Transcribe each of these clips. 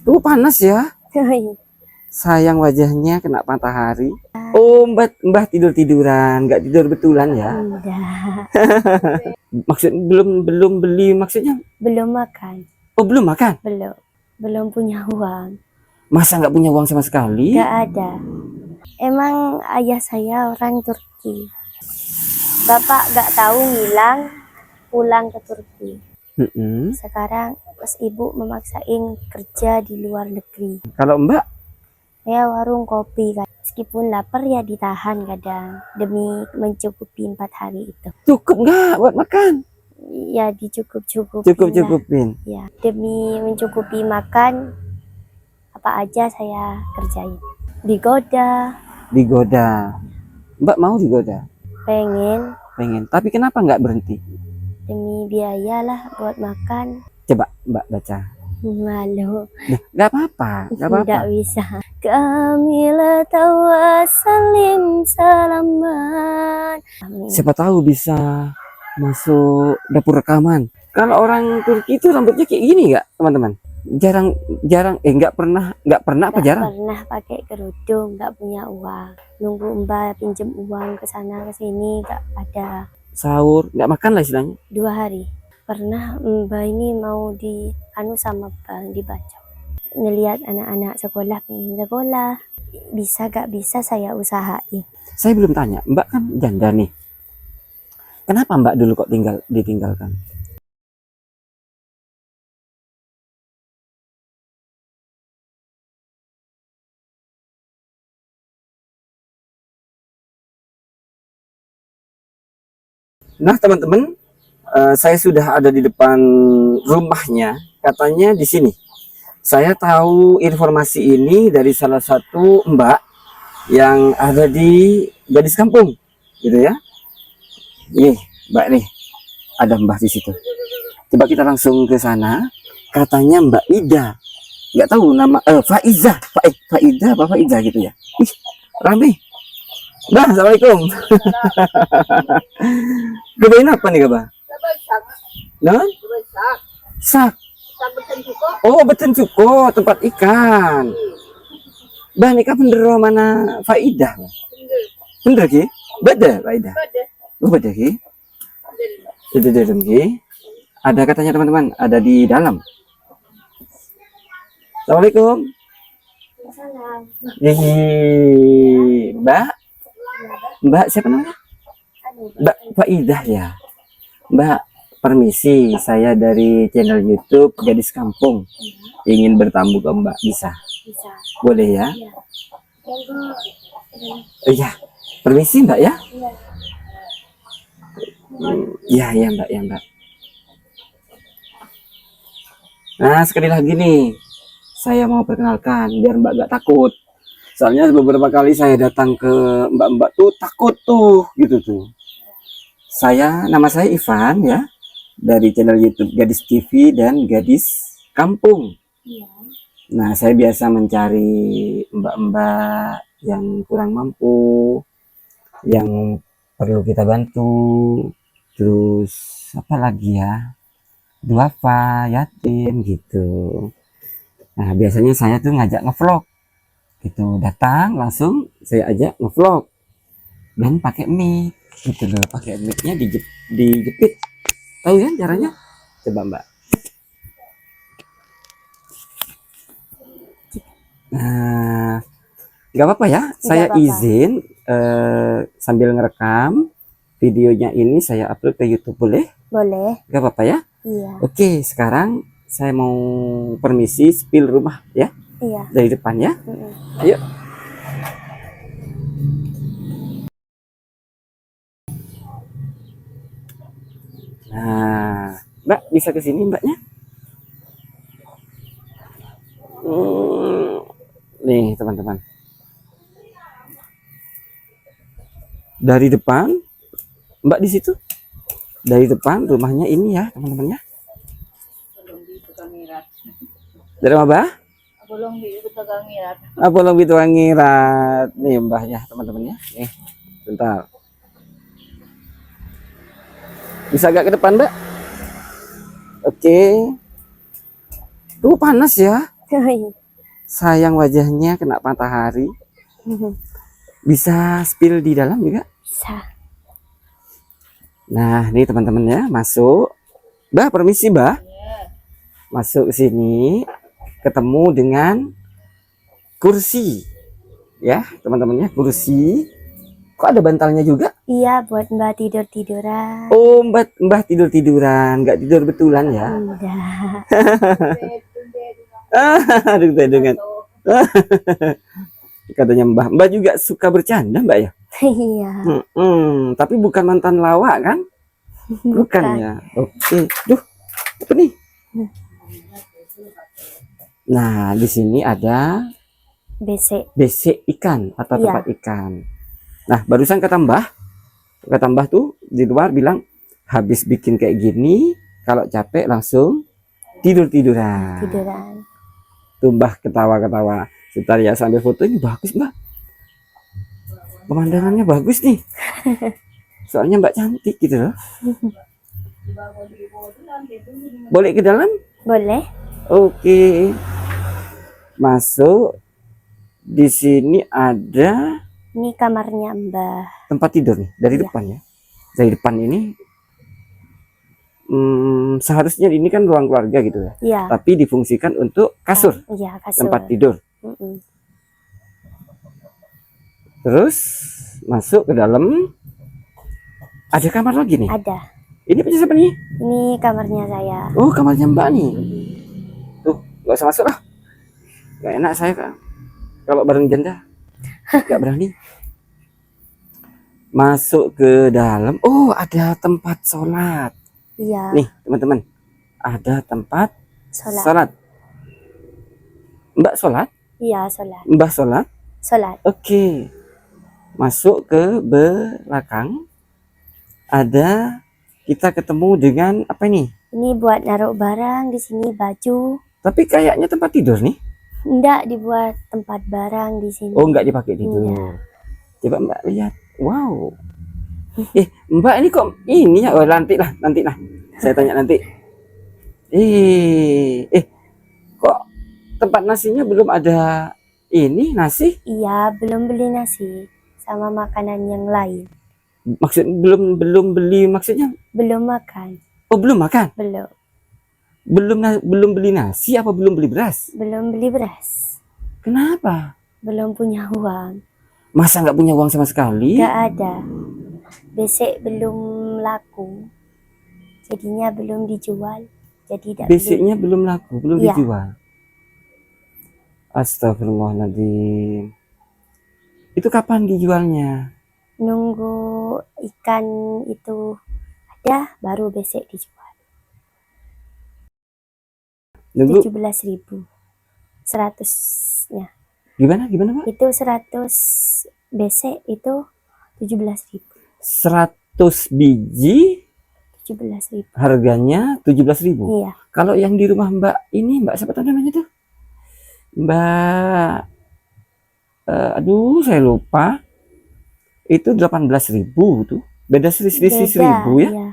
Tuh panas ya. Sayang wajahnya kena matahari. Oh, Mbah tidur-tiduran, nggak tidur betulan ya? Enggak. Maksud belum beli maksudnya? Belum makan. Oh, belum makan? Belum punya uang. Masa nggak punya uang sama sekali? Nggak ada. Emang ayah saya orang Turki. Bapak nggak tahu ngilang pulang ke Turki. Sekarang pas ibu memaksain kerja di luar negeri. Kalau Mbak? Ya warung kopi kan. Meskipun lapar ya ditahan kadang demi mencukupi 4 hari itu. Cukup nggak buat makan? Ya dicukup-cukupin. Cukup-cukupin. Ya demi mencukupi makan apa aja saya kerjain. Digoda. Mbak mau digoda? Pengen. Tapi kenapa nggak berhenti? Demi biaya lah buat makan. Coba Mbak baca. Malu. Nah, nggak apa-apa. Nggak bisa. Kami tawa salim salaman. Siapa tahu bisa masuk dapur rekaman. Kalau orang Turki itu rambutnya kayak gini nggak, teman-teman? Jarang nggak pernah apa jarang? Pernah pakai kerudung, nggak punya uang. Nunggu Mbak pinjem uang ke sana ke sini nggak ada. Sahur nggak makan lah istilahnya. 2 hari. Pernah Mbak ini mau sama Bang dibaca. Ngelihat anak-anak sekolah pengen sekolah. Bisa gak bisa saya usahain. Saya belum tanya, Mbak kan janda nih. Kenapa Mbak dulu kok ditinggalkan? Nah teman-teman, saya sudah ada di depan rumahnya. Katanya di sini. Saya tahu informasi ini dari salah satu Mbak yang ada di Gadis Kampung, gitu ya. Nih, Mbak nih, ada Mbak di situ. Coba kita langsung ke sana. Katanya Mbak Ida, nggak tahu nama, Faiza, Faiza apa Faiza gitu ya. Ih, rame. Mbak, assalamualaikum. Kebain apa nih, Mbak? Nah, sak. Oh, beten cuko tempat ikan. Bah, nikah bener mana Faidah? Bener ki? Beda Faidah. Oh, beda ki? Itu dalam ki. Ada katanya teman-teman, ada di dalam. Assalamualaikum. Mbak siapa namanya? Mbak Faidah ya. Mbak, permisi, saya dari channel YouTube Gadis Kampung. Ingin bertamu ke Mbak, bisa? Bisa. Boleh ya? Iya. Permisi Mbak ya? Iya, ya Mbak, ya Mbak. Nah, sekali lagi nih, saya mau perkenalkan biar Mbak gak takut. Soalnya beberapa kali saya datang ke Mbak-mbak tuh takut tuh, gitu tuh. Nama saya Ivan ya, dari channel YouTube Gadis TV dan Gadis Kampung. Nah, saya biasa mencari mbak-mbak yang kurang mampu, yang perlu kita bantu. Terus apa lagi ya? Duafa, yatim gitu. Nah, biasanya saya tuh ngajak ngevlog. Gitu, datang langsung saya ajak ngevlog. Dan pakai mic gitu loh, pakai micnya dijepit. Tahu kan caranya? Coba Mbak. Nah, nggak apa-apa ya, saya izin sambil ngerekam videonya ini saya upload ke YouTube, boleh? Boleh. Nggak apa-apa ya? Iya. Oke, sekarang saya mau permisi spill rumah ya. Iya. Dari depan ya. Ayo. Nah, Mbak bisa ke sini Mbaknya. Nih teman-teman. Dari depan, Mbak di situ. Dari depan rumahnya ini ya teman-teman ya. Dari mana? Bolong Bituangirat. Nih mbahnya teman-teman ya. Nih, bentar. Bisa agak ke depan Mbak? Oke. Tuh panas ya. Sayang wajahnya kena matahari. Bisa spill di dalam juga. Bisa. Nah, ini teman-teman ya, masuk. Mbah, permisi, Mbah. Masuk ke sini, ketemu dengan kursi. Ya, teman-temannya, kursi. Kok ada bantalnya juga? Iya, buat Mbak tidur-tiduran. Oh, Mbah tidur-tiduran, nggak tidur betulan ya. Enggak. Aduh, dengan katanya Mbah juga suka bercanda, Mbak ya? Iya. Tapi bukan mantan lawak kan? Bukan ya. Oke. Duh, apa nih? Nah, di sini ada BC ikan atau tempat ikan. Nah, barusan kata Mbah tuh di luar bilang habis bikin kayak gini, kalau capek langsung tiduran. Tuh Mbah ketawa-ketawa. Sebentar ya sambil foto, ini bagus Mbak. Pemandangannya bagus nih. Soalnya Mbak cantik gitu loh. Boleh ke dalam? Boleh. Oke. Masuk. Di sini ada. Ini kamarnya Mbah. Tempat tidur nih dari depan ya. Dari depan ini. Seharusnya ini kan ruang keluarga gitu ya. Iya. Tapi difungsikan untuk kasur. Iya, kasur. Tempat tidur. Terus masuk ke dalam. Ada kamar lagi nih. Ada. Ini punya siapa nih? Ini kamarnya saya. Oh, kamarnya Mbak nih. Tuh, gak usah masuk lah. Gak enak saya kan. Kalau bareng janda, gak berani. Masuk ke dalam. Oh, ada tempat sholat. Iya. Nih, teman-teman. Ada tempat sholat. Sholat. Mbak sholat? Iya, sholat. Mbak sholat? Sholat. Oke. Masuk ke belakang. Ada, kita ketemu dengan apa ini? Ini buat naruh barang, di sini baju. Tapi kayaknya tempat tidur nih. Enggak dibuat tempat barang di sini. Oh, enggak dipakai tidur. Iya. Coba Mbak lihat. Wow. Mbak ini kok ini ya? Oh, nanti lah. Saya tanya nanti. Kok tempat nasinya belum ada ini nasi? Iya, belum beli nasi sama makanan yang lain. Maksud belum beli maksudnya? Belum makan. Oh, belum makan? Belum. Belum beli nasi apa belum beli beras? Belum beli beras. Kenapa? Belum punya uang. Masa nggak punya uang sama sekali? Nggak ada. Besek belum laku. Jadinya belum dijual. Jadi Beseknya belum laku, belum iya. Dijual. Astagfirullahaladzim. Itu kapan dijualnya? Nunggu ikan itu ada baru besek dijual. Nunggu 17.000 100-nya. Gimana Pak? Itu 100 besek itu 17.000. 100 biji 17.000. harganya 17.000. Iya. Kalau yang di rumah Mbak ini, Mbak siapa namanya tuh? Mbak aduh saya lupa. Itu 18.000 tuh. Beda selisih 1.000 ya. Iya.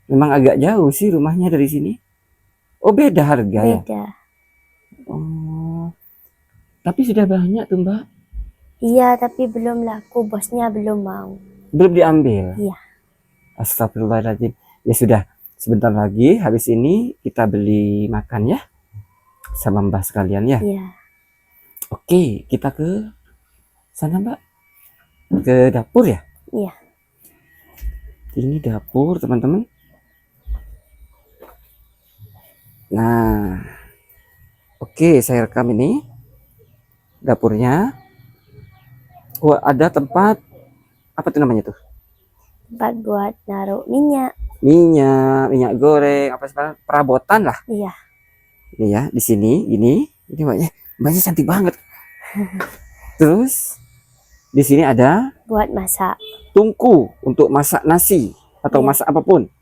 Memang agak jauh sih rumahnya dari sini. Oh, beda harga ya? Beda. Oh. Tapi sudah banyak tuh Mbak. Iya, tapi belum laku, bosnya belum mau. Belum diambil? Iya. Astagfirullahaladzim. Ya sudah, sebentar lagi habis ini kita beli makan ya. Sama Mbak sekalian ya. Iya. Oke, kita ke sana Mbak. Ke dapur ya? Iya. Ini dapur teman-teman. Nah, oke, saya rekam ini dapurnya. Oh, ada tempat apa tuh namanya tuh? Tempat buat naruh minyak. Minyak goreng, apa sekarang perabotan lah. Iya. Ini ya, di sini ini mbaknya cantik banget. Terus di sini ada buat masak. Tungku untuk masak nasi atau masak apapun.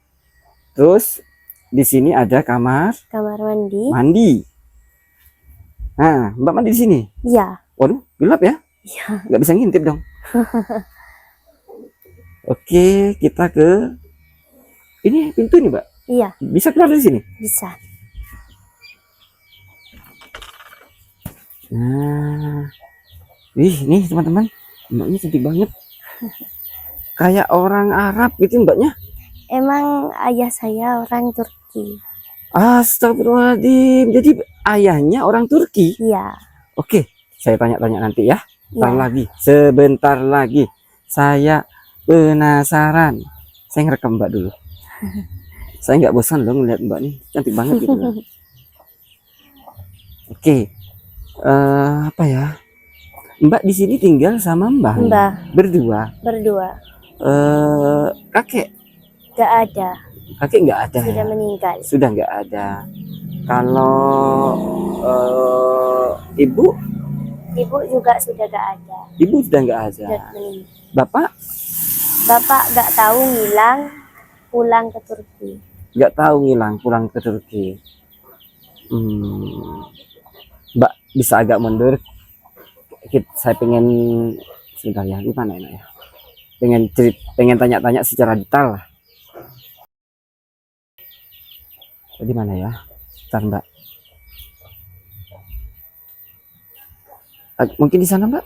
Terus di sini ada kamar mandi. Nah, Mbak mandi di sini? Iya. Waduh, gelap ya? Iya. Nggak bisa ngintip dong. Oke, kita ke ini pintu nih, Mbak. Iya. Bisa keluar dari sini? Bisa. Nah, wih, nih teman-teman, mbaknya cantik banget. Kayak orang Arab gitu mbaknya. Emang ayah saya orang Turki. Astagfirullahaladzim. Jadi ayahnya orang Turki. Iya, Oke, saya tanya-tanya nanti ya. iya. Sebentar lagi. Saya penasaran. Saya ngerekam mbak dulu. Saya nggak bosan loh ngeliat mbak nih, cantik banget gitu loh. Oke, apa ya? Mbak di sini tinggal sama mbah nih? Mbah Berdua. berdua. Kakek Gak ada, nggak ada sudah ya? meninggal. Sudah nggak ada. Kalau ibu Ibu juga sudah gak ada, sudah nggak ada. sudah meninggal. Bapak Bapak gak tahu ngilang pulang ke Turki. nggak tahu ngilang pulang ke Turki. Mbak bisa agak mundur. Saya pengen sebentar ya, gimana ya? Pengen tanya-tanya secara detail lah. Di mana ya? Bentar, Mbak. Mungkin di sana, Mbak.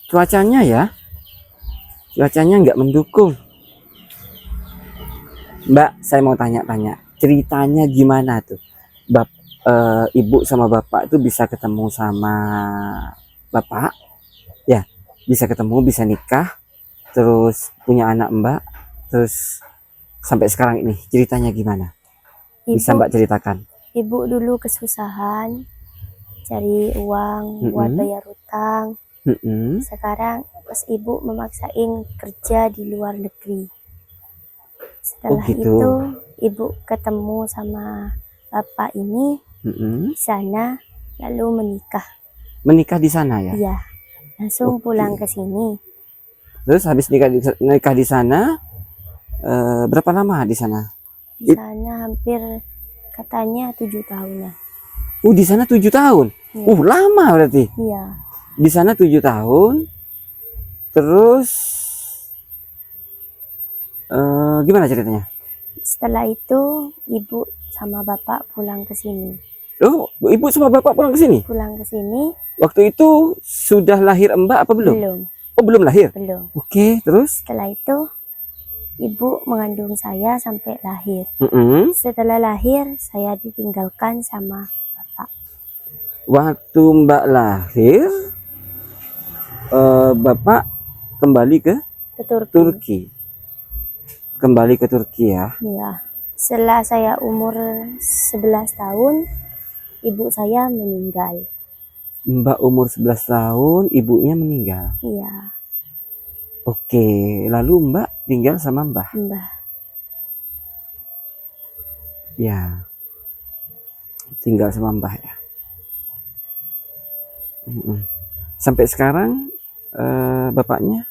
Cuacanya ya. Cuacanya nggak mendukung. Mbak, saya mau tanya-tanya. Ceritanya gimana tuh? Ibu sama bapak itu bisa ketemu sama bapak? Ya, bisa ketemu, bisa nikah. Terus punya anak Mbak. Terus sampai sekarang ini ceritanya gimana? Bisa Mbak ceritakan? Ibu dulu kesusahan cari uang buat bayar utang. Sekarang pas ibu memaksain kerja di luar negeri. Setelah itu ibu ketemu sama bapak ini di sana, lalu menikah. Menikah di sana ya? Iya, langsung pulang ke sini. Terus habis nikah di sana, berapa lama di sana? Di sana hampir katanya 7 tahunan. Di sana 7 tahun. Ya. Lama berarti. Iya. Di sana 7 tahun. Terus gimana ceritanya? Setelah itu ibu sama bapak pulang ke sini. Ibu sama bapak pulang ke sini? Pulang ke sini. Waktu itu sudah lahir Mbak apa belum? Belum. Belum lahir? Belum. Oke, terus? Setelah itu ibu mengandung saya sampai lahir. Setelah lahir saya ditinggalkan sama bapak. Waktu Mbak lahir, bapak kembali ke Turki. Kembali ke Turki ya? Iya. Setelah saya umur 11 tahun, ibu saya meninggal. Mbak umur 11 tahun, ibunya meninggal? Iya. Oke, lalu Mbak tinggal sama Mbah? Mbah. Ya, tinggal sama Mbah ya. Sampai sekarang bapaknya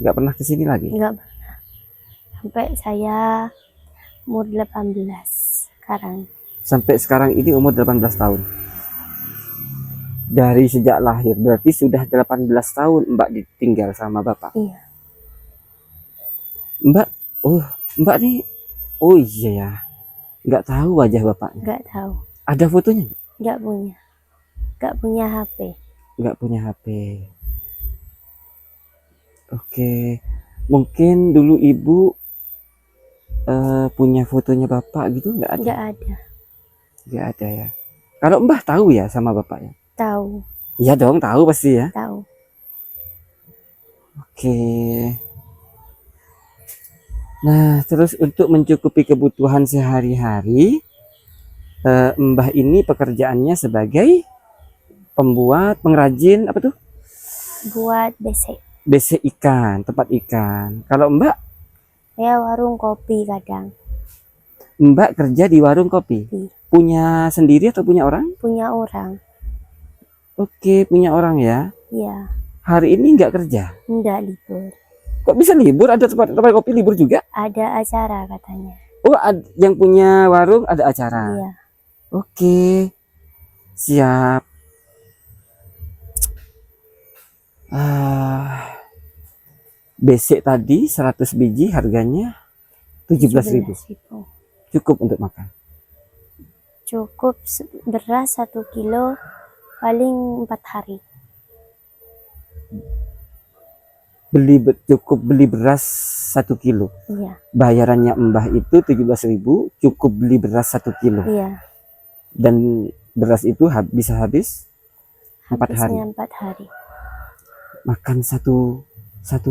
nggak pernah kesini lagi? Nggak pernah. Sampai saya umur 18 sekarang. Sampai sekarang ini umur 18 tahun. Dari sejak lahir, berarti sudah 18 tahun Mbak ditinggal sama bapak? Iya. Mbak nih, iya ya, nggak tahu wajah bapaknya? Nggak tahu. Ada fotonya? Nggak punya. Nggak punya HP. Nggak punya HP. Oke, mungkin dulu ibu punya fotonya bapak gitu? Nggak ada? Nggak ada. Nggak ada ya. Kalau Mbah tahu ya sama bapaknya? Tahu. Iya dong, tahu pasti ya. Tahu. Oke. Nah, terus untuk mencukupi kebutuhan sehari-hari, Mbah ini pekerjaannya sebagai pengrajin apa tuh? Buat besek. Besek ikan, tempat ikan. Kalau Mbak? Ya warung kopi kadang. Mbak kerja di warung kopi? Punya sendiri atau punya orang? Punya orang. Oke, punya orang ya? Iya. Hari ini nggak kerja? Nggak libur. Kok bisa libur? Ada tempat kopi libur juga? Ada acara katanya. Yang punya warung ada acara? Iya. Oke, siap. Besek tadi 100 biji harganya 17.000. Cukup untuk makan? Cukup beras 1 kilo paling 4 hari. Cukup beli beras 1 kilo. Iya, Bayarannya Mbah itu 17.000, cukup beli beras 1 kilo. iya. Dan beras itu bisa habis 4 hari. Habisnya 4 hari. Makan satu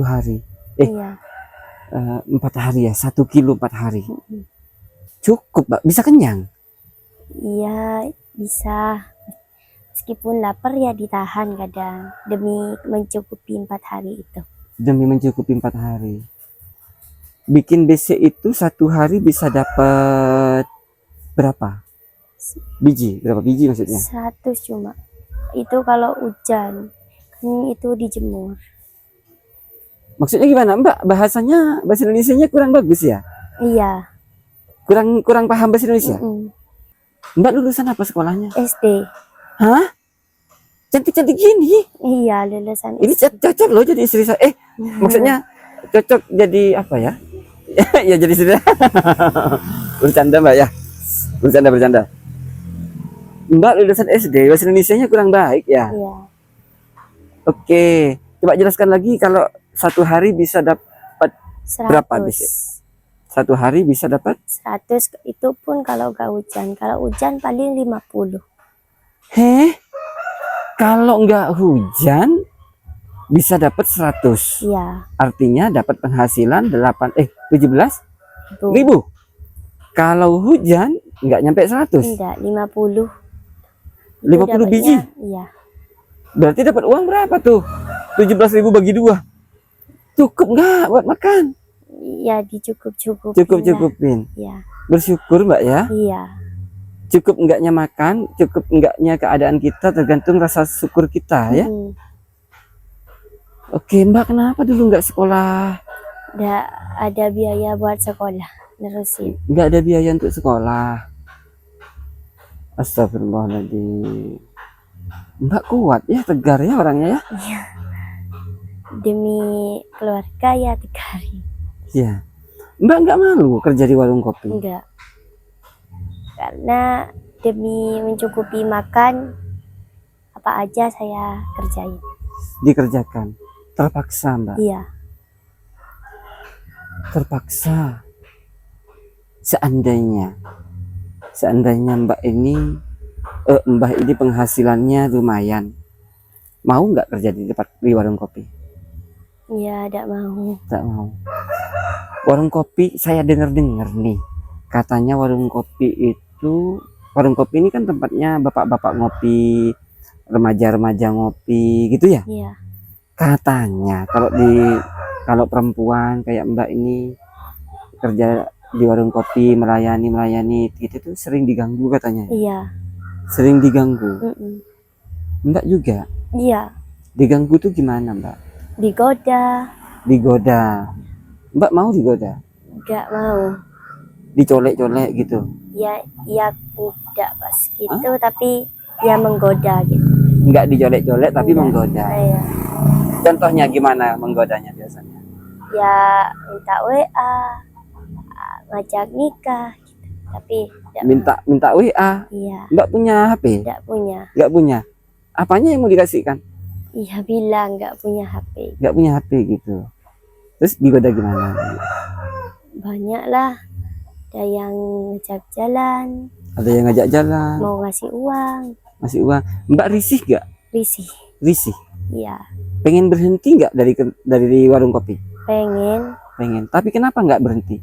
hari. Iya. 4 hari ya, 1 kilo 4 hari. Mm-mm. Cukup, Mbak. Bisa kenyang. Iya, bisa. Meskipun lapar ya ditahan kadang demi mencukupi 4 hari itu. Demi mencukupi 4 hari. Bikin BC itu 1 hari bisa dapat berapa biji? Berapa biji maksudnya? 100 cuma. Itu kalau hujan. Kan itu dijemur. Maksudnya gimana, Mbak? Bahasa Indonesianya kurang bagus ya? Iya. Kurang paham bahasa Indonesia? Mm-mm. Mbak lulusan apa sekolahnya? SD. Hah? Cantik-cantik gini. Iya, lulusan Ini SD. cocok loh jadi istri saya. Maksudnya cocok jadi apa ya? Ya jadi istri. Bercanda, Mbak ya. Bercanda. Mbak lulusan SD, bahasa Indonesianya kurang baik ya. Iya. Oke, coba jelaskan lagi kalau 1 hari bisa dapat 100. berapa BC? 1 hari bisa dapat 100 itu pun kalau nggak hujan. Kalau hujan paling 50. Kalau nggak hujan bisa dapat 100. Iya. Artinya dapat penghasilan 17.000. Itu. Kalau hujan nggak nyampe 100. Enggak, 50. 50 biji. Iya. Berarti dapat uang berapa tuh? 17.000 bagi 2. Cukup nggak buat makan? Iya, dicukup-cukupin. Cukup-cukupin. Iya. Bersyukur, Mbak ya. Iya. Cukup enggaknya makan, cukup enggaknya keadaan kita tergantung rasa syukur kita ya. Mm. Oke, Mbak, kenapa dulu nggak sekolah? Nggak ada biaya buat sekolah. Nerusin. Nggak ada biaya untuk sekolah. Astagfirullahaladzim. Mbak kuat ya, tegar ya orangnya ya. Iya. Demi keluarga ya 3 hari. Iya. Mbak nggak malu kerja di warung kopi? Enggak. Karena demi mencukupi makan apa aja saya kerjain. Dikerjakan. Terpaksa, Mbak. Iya. Terpaksa. Seandainya Mbak ini penghasilannya lumayan, mau nggak kerja di warung kopi? Iya, tidak mau. Tak mau. Warung kopi saya dengar nih, katanya warung kopi ini kan tempatnya bapak-bapak ngopi, remaja-remaja ngopi gitu ya. Iya. Katanya kalau perempuan kayak Mbak ini kerja di warung kopi, melayani gitu tuh sering diganggu katanya. Iya. Sering diganggu. Mm-mm. Mbak juga Iya. diganggu tuh gimana, Mbak? Digoda. Mbak mau digoda? Enggak mau. Dicolek-colek gitu? Ya tidak pas gitu, tapi ya menggoda gitu. Nggak dicolek-colek tapi Enggak. menggoda. Iya. Contohnya gimana menggodanya biasanya? Ya minta WA, ngajak nikah gitu. Tapi Minta WA. Iya. Mbak punya HP? Tidak punya. Nggak punya. Apanya yang mau dikasihkan? Iya, bilang nggak punya HP. Nggak punya HP gitu. Terus digoda gimana? Banyak lah. Ada yang ngajak jalan, Ada yang ngajak jalan, mau ngasih uang, ngasih uang. Mbak risih nggak? risih. Risih. Iya, Pengen berhenti nggak dari warung kopi? pengen Pengen. Tapi kenapa nggak berhenti?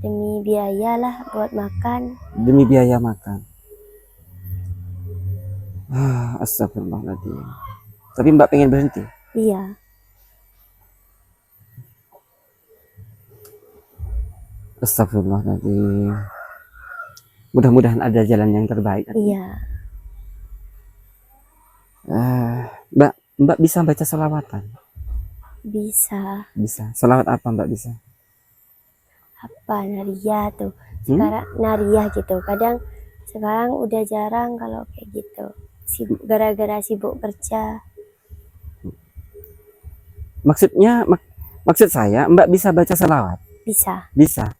demi biaya lah buat makan. Demi biaya makan. Astagfirullahaladzim. Tapi Mbak pengen berhenti? Iya, Astagfirullahaladzim. Mudah-mudahan ada jalan yang terbaik. iya. Mbak bisa baca selawatan? Bisa. Bisa. Selawat apa Mbak bisa? Apa Naria tuh? Sekarang Naria gitu. Kadang sekarang udah jarang kalau kayak gitu. Gara-gara sibuk kerja. Maksud saya Mbak bisa baca selawat? Bisa. Bisa.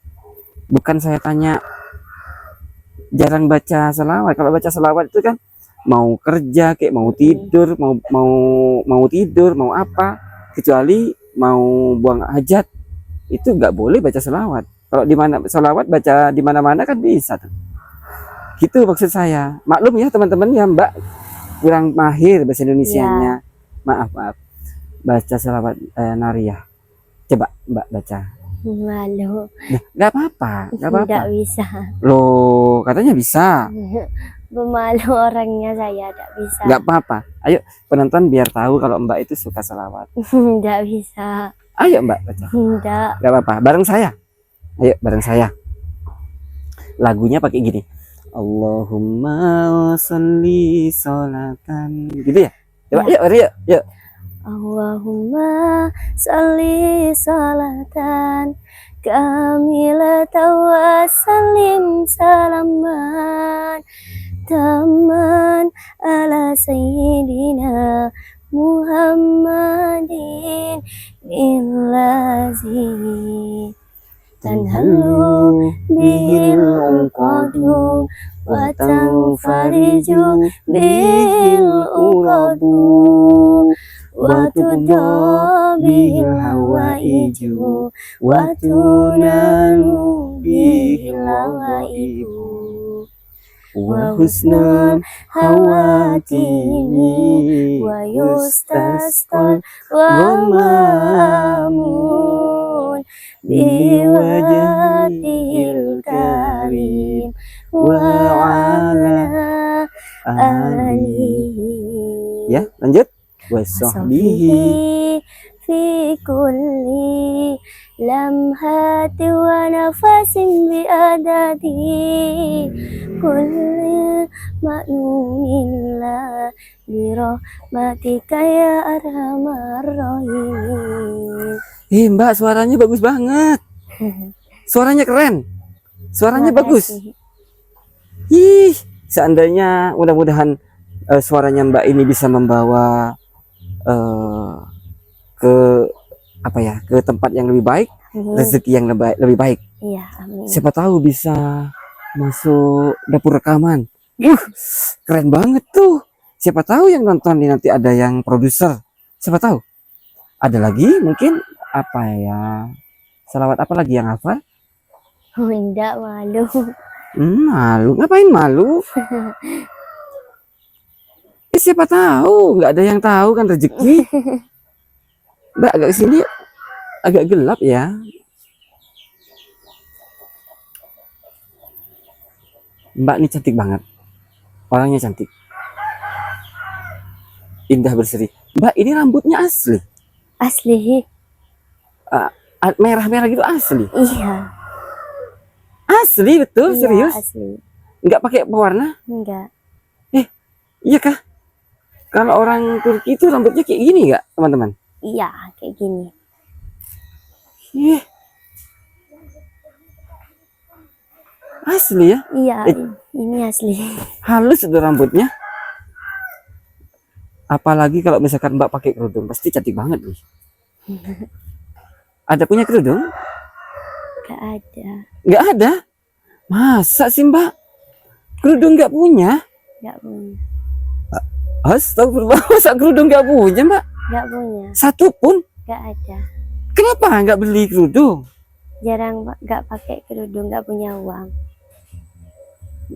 Bukan saya tanya jarang baca selawat. Kalau baca selawat itu kan mau kerja kayak mau tidur, mau tidur, mau apa, kecuali mau buang hajat itu nggak boleh baca selawat. Kalau di mana selawat baca di mana-mana kan bisa tuh. Gitu maksud saya. Maklum ya teman-teman ya Mbak kurang mahir bahasa Indonesianya. Maaf, maaf. Baca selawat Nariyah. Coba Mbak baca. Malu. Nah, nggak apa-apa, nggak apa-apa. Tidak bisa. Loh, katanya bisa. Pemalu orangnya, saya tidak bisa. Nggak apa-apa. Ayo penonton biar tahu kalau Mbak itu suka selawat. Tidak bisa. Ayo Mbak baca. Tidak. Nggak apa-apa. Bareng saya. Ayo bareng saya. Lagunya pakai gini. Allahumma sholli sholatan. Gitu ya? Coba Ya. yuk, yuk. Allahumma salli salatan kamilatan wa sallim salaman taman ala sayyidina Muhammadin illazi tanhalu bihil uqadu wa tanfariju bihil uqadu wa tudabihil hawaiju wa tunalu bihil hawaiju wa husnul hawatimi wa yustasqal ghammamun biwajhil karim wa ala alihi. Ya, lanjut. Wasahbihi fi kulli lamhati wa nafasin bi adadi kulli ma'nunillah bi rahmatika ya arhamar rahimin. Mbak suaranya bagus banget. Suaranya keren. Suaranya bagus. Ih, seandainya mudah-mudahan suaranya Mbak ini bisa membawa ke apa ya, ke tempat yang lebih baik, rezeki yang lebih baik. Iya, amin. Siapa tahu bisa masuk dapur rekaman. Keren banget tuh. Siapa tahu yang nonton ini nanti ada yang produser. Siapa tahu. Ada lagi mungkin apa ya? Selawat apa lagi yang hafal? Oh, enggak, malu. Malu. Ngapain malu? Siapa tahu, nggak ada yang tahu kan rezeki. Mbak agak sini agak gelap ya. Mbak ini cantik banget. Orangnya cantik. Indah berseri. Mbak ini rambutnya asli. Asli. Merah-merah gitu asli. Iya. Asli betul, Iya, serius. asli. Nggak pakai pewarna? Enggak. Iya kah? Kalau orang Turki itu rambutnya kayak gini nggak, teman-teman? Iya, kayak gini. Ih. Asli ya? Iya, ini asli. Halus itu rambutnya. Apalagi kalau misalkan Mbak pakai kerudung, pasti cantik banget nih. Ada punya kerudung? Gak ada. Nggak ada? Masa sih Mbak? Kerudung nggak punya? Gak punya. Astagfirullah, masa kerudung nggak punya Mbak? Gak punya. Satu pun? Gak ada. Kenapa nggak beli kerudung? Jarang gak pakai kerudung, gak punya uang.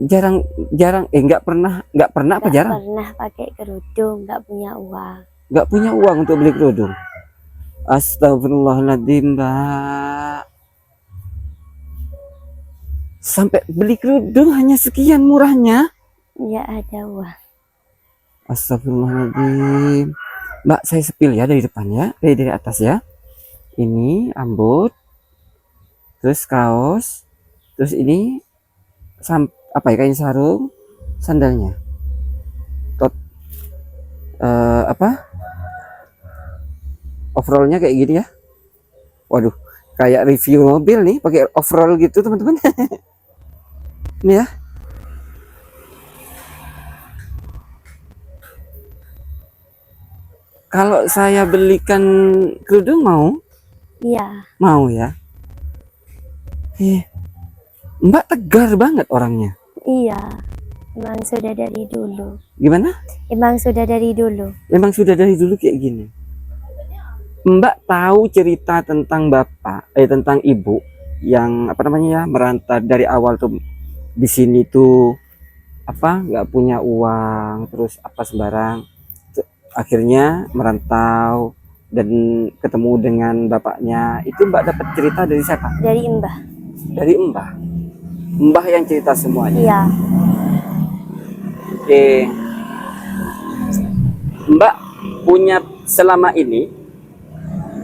Jarang, nggak pernah apa Gak jarang? pernah pakai kerudung, gak punya uang. Nggak punya uang untuk beli kerudung. Astagfirullahaladzim Mbak. Sampai beli kerudung hanya sekian murahnya. Gak ada uang. Astagfirullahaladzim. Mbak, saya sepil ya dari depan ya, dari atas ya. Ini rambut, terus kaos, terus ini apa ya, kain sarung, sandalnya. Overallnya kayak gini ya. Waduh, kayak review mobil nih, pakai overall gitu teman-teman. Ini ya. Kalau saya belikan kerudung mau? Iya. Mau ya. Mbak tegar banget orangnya. Iya. Emang sudah dari dulu. Gimana? Emang sudah dari dulu. Memang sudah dari dulu kayak gini. Mbak tahu cerita tentang tentang ibu yang apa namanya ya, merantau dari awal tuh di sini tuh apa nggak punya uang, terus apa sembarang, akhirnya merantau dan ketemu dengan bapaknya. Itu Mbak dapat cerita dari siapa? Dari Mbah. Dari Mbah. Mbah yang cerita semuanya. Iya. Oke. Mbak punya selama ini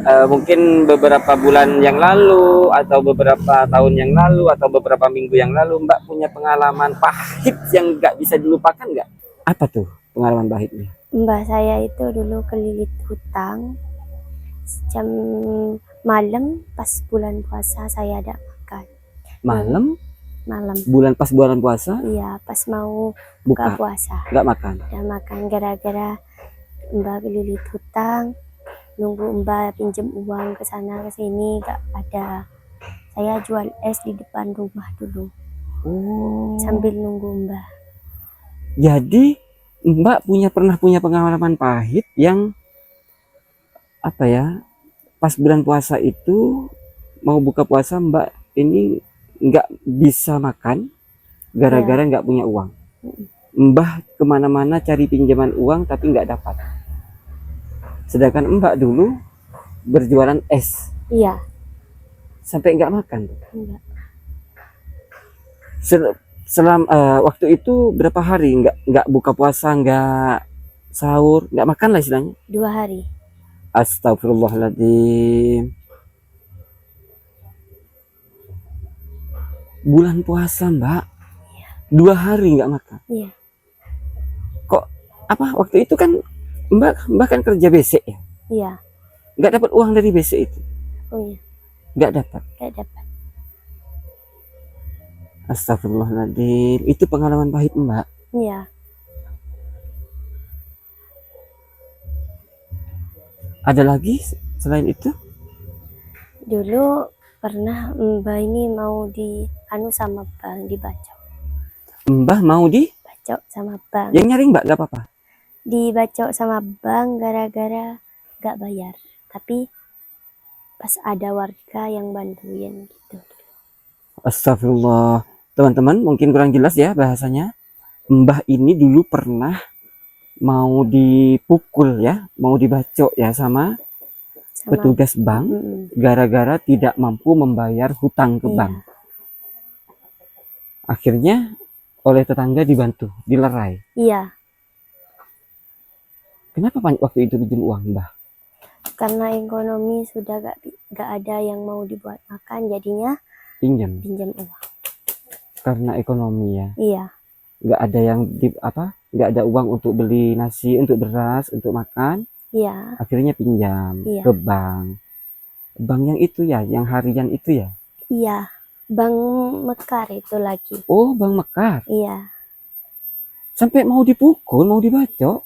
mungkin beberapa bulan yang lalu atau beberapa tahun yang lalu atau beberapa minggu yang lalu Mbak punya pengalaman pahit yang nggak bisa dilupakan nggak? Apa tuh pengalaman pahitnya? Mbah saya itu dulu kelilit hutang. Jam malam pas bulan puasa saya ada makan. Malam pas bulan puasa Iya, pas mau buka buka puasa. nggak makan. Ada makan gara-gara Mbah kelilit hutang. Nunggu Mbah pinjem uang ke sana ke sini gak ada. Saya jual es di depan rumah dulu Oh. sambil nunggu Mbah. Jadi Mbak pernah punya pengalaman pahit yang apa ya? Pas bulan puasa itu mau buka puasa Mbak ini nggak bisa makan gara-gara nggak punya uang. Mbah kemana-mana cari pinjaman uang tapi nggak dapat. Sedangkan Mbak dulu berjualan es Iya. sampai nggak makan. Enggak. Selama waktu itu berapa hari nggak buka puasa, nggak sahur, nggak makan lah istilahnya. 2 hari. Astagfirullahaladzim. Bulan puasa Mbak, 2 hari nggak makan. Iya. Kok apa waktu itu kan Mbak kan kerja BC ya, Iya. nggak dapat uang dari BC itu, Oh iya. nggak dapat. Gak dapat. Astagfirullahaladzim, itu pengalaman pahit Mbak. Iya. Ada lagi selain itu? Dulu pernah Mbah ini mau sama bank dibaca. Mbah mau Bacok sama bank. yang nyaring Mbak nggak apa-apa. Dibacok sama bank gara-gara gak bayar. Tapi pas ada warga yang bantuin gitu. Astagfirullah. Teman-teman mungkin kurang jelas ya bahasanya. Mbah ini dulu pernah mau dipukul ya, mau dibacok ya sama petugas bank gara-gara tidak mampu membayar hutang ke Iya. bank. Akhirnya oleh tetangga dibantu, dilerai. Iya. Kenapa waktu itu pinjam uang Mbah? Karena ekonomi sudah gak ada yang mau dibuat makan, jadinya Pinjam pinjam uang. karena ekonomi ya. Iya. Nggak ada yang nggak ada uang untuk beli nasi, untuk beras, untuk makan. Iya. Akhirnya pinjam Iya. ke bank. Bank yang itu ya, yang harian itu ya. Iya. Bank Mekar itu lagi. Oh, Bank Mekar. Iya. Sampai mau dipukul, mau dibacok.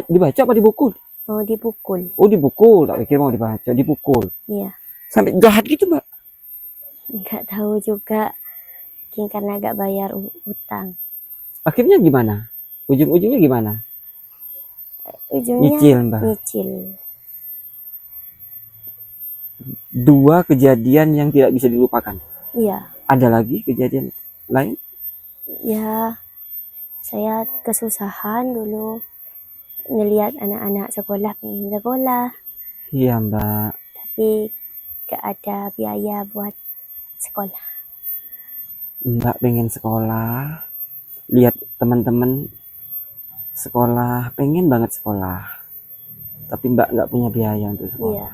Dibaca apa dipukul? Mau dipukul. Oh, dipukul. Tak pikir mau dibaca, dipukul. Iya. Sampai jahat gitu, Mbak. Nggak tahu juga. Mungkin karena gak bayar utang. Akhirnya gimana? Ujung-ujungnya gimana? Ujungnya Nyicil, Mbak. nyicil. 2 kejadian yang tidak bisa dilupakan. Iya. Ada lagi kejadian lain? Ya, saya kesusahan dulu ngelihat anak-anak sekolah pengen sekolah, Iya, Mbak. tapi gak ada biaya buat sekolah. Mbak pengen sekolah, lihat teman-teman sekolah, pengen banget sekolah, tapi Mbak nggak punya biaya untuk sekolah. Iya.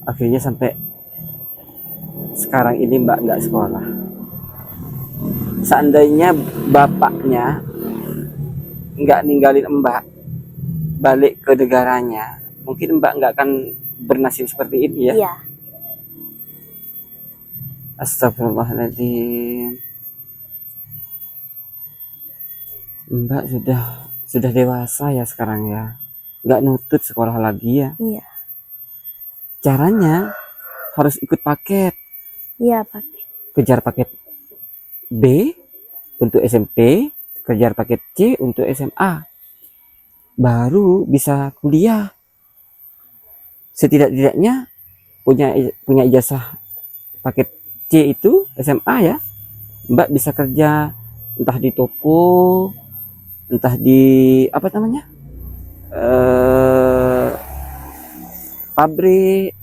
Akhirnya sampai sekarang ini Mbak nggak sekolah. Seandainya bapaknya nggak ninggalin Mbak balik ke negaranya, mungkin Mbak nggak akan bernasib seperti ini ya. Iya. Astagfirullahaladzim. Mbak sudah dewasa ya sekarang ya, nggak nutut sekolah lagi ya. Iya. Caranya harus ikut paket, Iya, pakai. kejar paket B untuk SMP, kejar paket C untuk SMA, baru bisa kuliah. Setidak-tidaknya punya ijazah paket C itu SMA ya, Mbak bisa kerja entah di toko, entah di apa namanya, pabrik,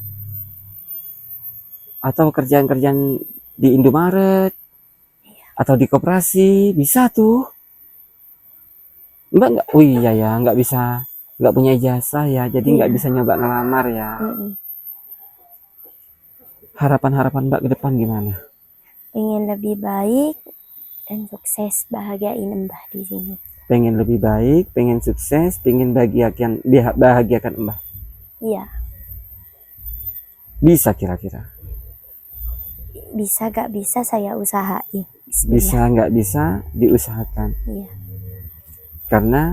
atau kerjaan-kerjaan di Indomaret atau di koperasi, bisa tuh. Mbak nggak, oh iya ya, nggak bisa, nggak punya ijazah ya, jadi nggak Iya. bisa nyoba ngelamar ya. Harapan-harapan Mbak ke depan gimana? Ingin lebih baik dan sukses, bahagiain Mbah di sini. Pengen lebih baik, pengen sukses, pengen bahagiakan Mbah. Iya, Bisa kira-kira? bisa gak bisa saya usahain. Bismillah. Bisa nggak bisa diusahakan. Iya. Karena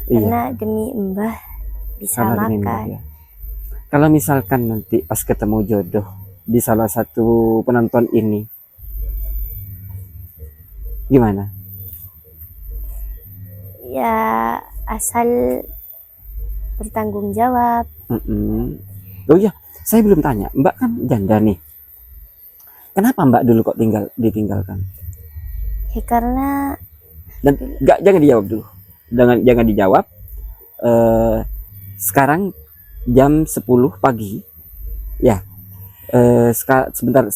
Karena demi Mbah bisa karena demi Mbah, makan. ya. Kalau misalkan nanti pas ketemu jodoh di salah satu penonton ini, gimana? Ya asal bertanggung jawab. Oh iya, saya belum tanya. Mbak kan janda nih. Kenapa Mbak dulu kok ditinggalkan? Ya karena Dan jangan dijawab dulu. Jangan dijawab. Sekarang jam 10 pagi. Ya. Sebentar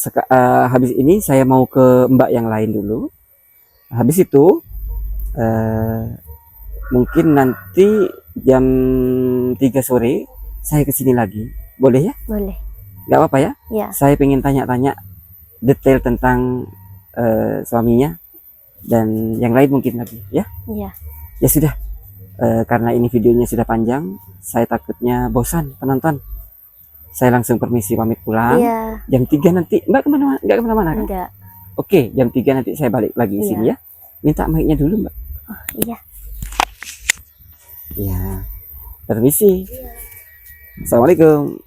habis ini saya mau ke Mbak yang lain dulu. Habis itu mungkin nanti jam 3 sore saya kesini lagi. Boleh ya? boleh. Nggak apa-apa ya? Ya, Saya pengen tanya-tanya detail tentang suaminya dan yang lain mungkin lagi ya. iya. Ya sudah, karena ini videonya sudah panjang, saya takutnya bosan penonton. Saya langsung permisi pamit pulang. Iya, Jam 3 nanti Mbak nggak kemana-mana kan? enggak. Oke, jam 3 nanti saya balik lagi ke Iya. sini ya. Minta mic-nya dulu Mbak. Oh, iya. Ya, permisi. Assalamualaikum.